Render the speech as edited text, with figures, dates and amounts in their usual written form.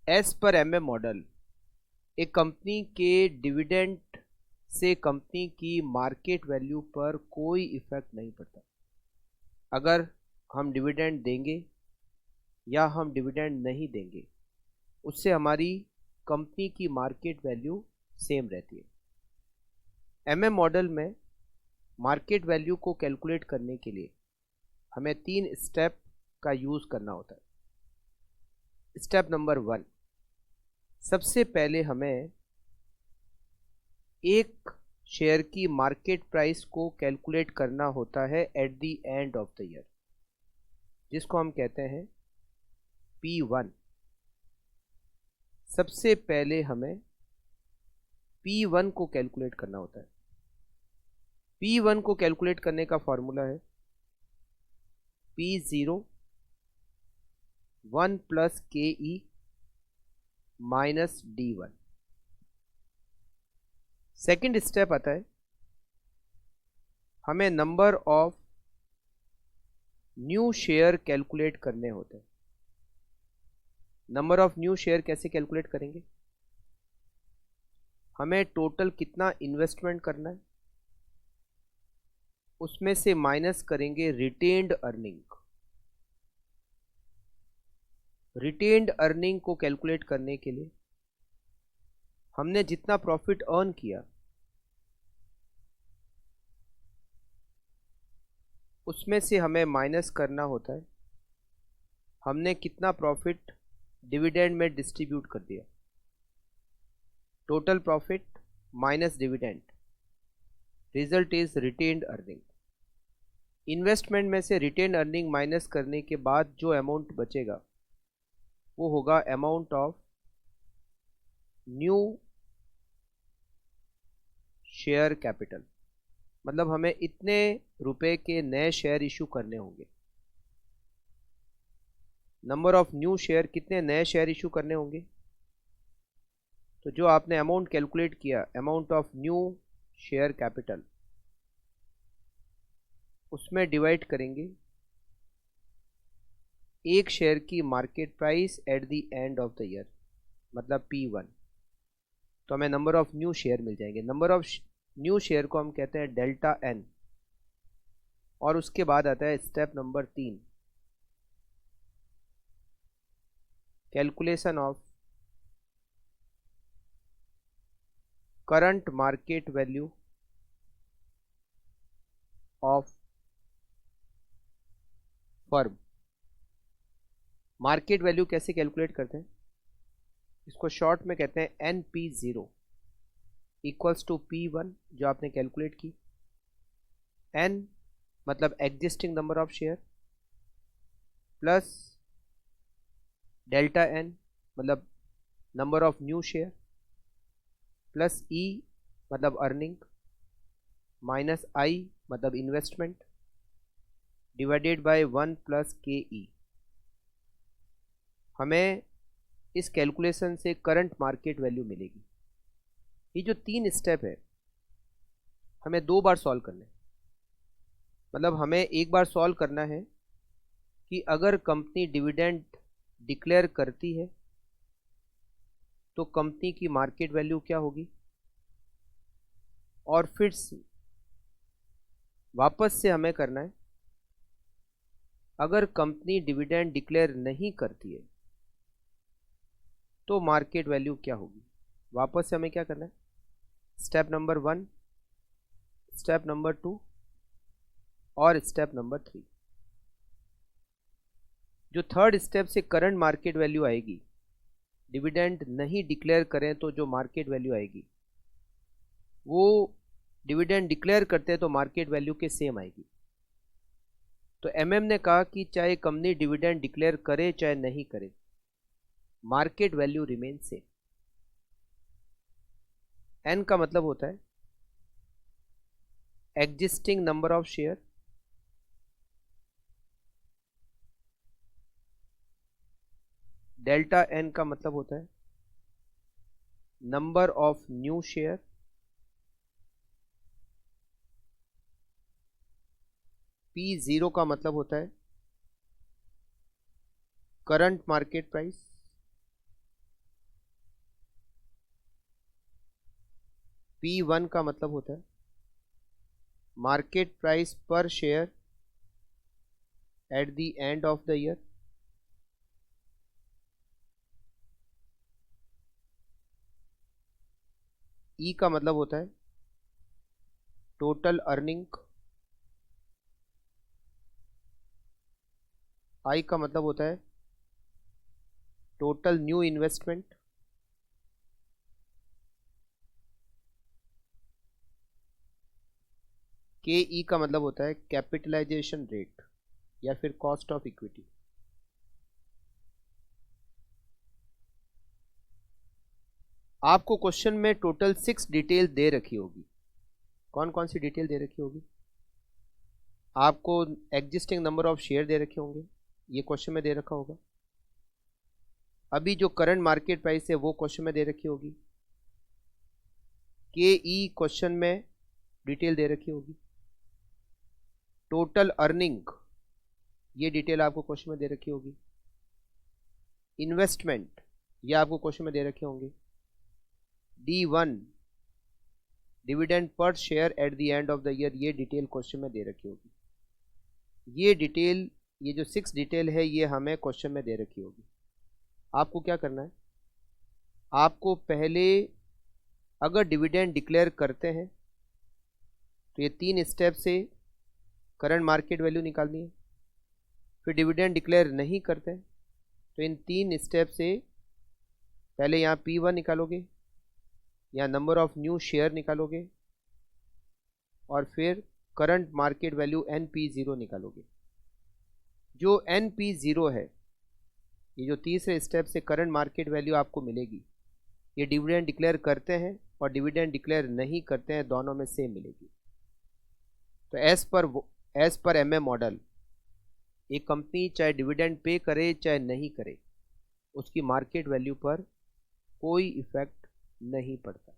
As per MM model एक company के dividend से कंपनी की मार्केट वैल्यू पर कोई इफेक्ट नहीं पड़ता। अगर हम डिविडेंड देंगे या हम डिविडेंड नहीं देंगे, उससे हमारी कंपनी की मार्केट वैल्यू सेम रहती है। एमएम मॉडल में मार्केट वैल्यू को कैलकुलेट करने के लिए हमें 3 स्टेप का यूज़ करना होता है। स्टेप नंबर 1, सबसे पहले हमें एक शेयर की मार्केट प्राइस को कैलकुलेट करना होता है eight the end of the year, जिसको हम कहते हैं P1। सबसे पहले हमें P1 को कैलकुलेट करना होता है। P1 को कैलकुलेट करने का फॉर्मूला है P0 1 plus KE minus D1। Second step आता है, हमें number of new share calculate करने होते हैं। नंबर ऑफ न्यू शेयर कैसे कैलकुलेट करेंगे? हमें टोटल कितना इन्वेस्टमेंट करना है, उसमें से माइनस करेंगे रिटेन्ड अर्निंग। रिटेन्ड अर्निंग को कैलकुलेट करने के लिए हमने जितना प्रॉफिट अर्न किया उसमें से हमें माइनस करना होता है हमने कितना प्रॉफिट डिविडेंड में डिस्ट्रीब्यूट कर दिया। Total profit minus dividend, result is retained earning. Investment में से रिटेन्ड अर्निंग माइनस करने के बाद जो अमाउंट बचेगा वो होगा amount of new share capital. मतलब हमें इतने रुपए के नए शेयर इशू करने होंगे। नंबर ऑफ न्यू शेयर, कितने नए शेयर इशू करने होंगे? तो जो आपने अमाउंट कैलकुलेट किया, amount of new share capital, उसमें डिवाइड करेंगे एक शेयर की market price at the end of the year, मतलब P1। तो हमें नंबर ऑफ न्यू शेयर मिल जाएंगे। नंबर ऑफ न्यू शेयर को हम कहते हैं डेल्टा N। और उसके बाद आता है step number 3, calculation of current market value of firm. Market value कैसे कैलकुलेट करते हैं? इसको शॉर्ट में कहते हैं NP0 इक्वल्स टू P1 जो आपने कैलकुलेट की। N मतलब existing number of share, plus delta N मतलब number of new share, plus E मतलब अर्निंग, माइनस I मतलब investment, divided by 1 plus KE। हमें इस कैलकुलेशन से करंट मार्केट वैल्यू मिलेगी। ये जो 3 स्टेप है हमें 2 बार सॉल्व करना है। मतलब हमें एक बार सॉल्व करना है कि अगर कंपनी डिविडेंड डिक्लेयर करती है तो कंपनी की मार्केट वैल्यू क्या होगी, और फिर वापस से हमें करना है अगर कंपनी डिविडेंड डिक्लेयर नहीं करती है तो मार्केट वैल्यू क्या होगी। वापस से हमें क्या करना है, स्टेप नंबर 1, स्टेप नंबर 2 और स्टेप नंबर 3। जो थर्ड स्टेप से करंट मार्केट वैल्यू आएगी, डिविडेंड नहीं डिक्लेयर करें तो जो मार्केट वैल्यू आएगी वो डिविडेंड डिक्लेयर करते हैं तो मार्केट वैल्यू के सेम आएगी। तो MM ने कहा कि चाहे कंपनी डिविडेंड डिक्लेयर करे चाहे नहीं करे, market value remain same. N का मतलब होता है existing number of share, delta N का मतलब होता है number of new share, P0 का मतलब होता है करंट मार्केट प्राइस, P1 का मतलब होता है मार्केट प्राइस पर share at the end of the year. E का मतलब होता है टोटल अर्निंग। आई का मतलब होता है टोटल न्यू इन्वेस्टमेंट। के ई का मतलब होता है कैपिटलाइजेशन रेट या फिर कॉस्ट ऑफ इक्विटी। आपको क्वेश्चन में टोटल 6 डिटेल दे रखी होगी। कौन कौन सी डिटेल दे रखी होगी? आपको एग्जिस्टिंग नंबर ऑफ शेयर दे रखे होंगे, ये क्वेश्चन में दे रखा होगा। अभी जो करंट मार्केट प्राइस है वो क्वेश्चन में दे रखी होगी। के ई क्वेश्चन में डिटेल दे रखी होगी। टोटल अर्निंग ये डिटेल आपको क्वेश्चन में दे रखी होगी। इन्वेस्टमेंट ये आपको क्वेश्चन में दे रखे होंगे। D1 dividend per share at the end of the year, ये डिटेल क्वेश्चन में दे रखी होगी। ये डिटेल, ये जो 6 डिटेल है ये हमें क्वेश्चन में दे रखी होगी। आपको क्या करना है, आपको पहले अगर डिविडेंड डिक्लेयर करते हैं तो ये 3 स्टेप से करंट मार्केट वैल्यू निकालनी है। फिर डिविडेंड डिक्लेयर नहीं करते तो इन 3 स्टेप से पहले यहाँ P1 निकालोगे, यहाँ नंबर ऑफ न्यू शेयर निकालोगे और फिर करंट मार्केट वैल्यू NP0 निकालोगे। जो NP0 है, ये जो तीसरे स्टेप से करंट मार्केट वैल्यू आपको मिलेगी, ये डिविडेंड डिक्लेयर करते हैं और डिविडेंड डिक्लेयर नहीं करते हैं, दोनों में सेम मिलेगी। तो एज पर MM मॉडल एक कंपनी चाहे डिविडेंड पे करे चाहे नहीं करे, उसकी मार्केट वैल्यू पर कोई इफेक्ट नहीं पड़ता।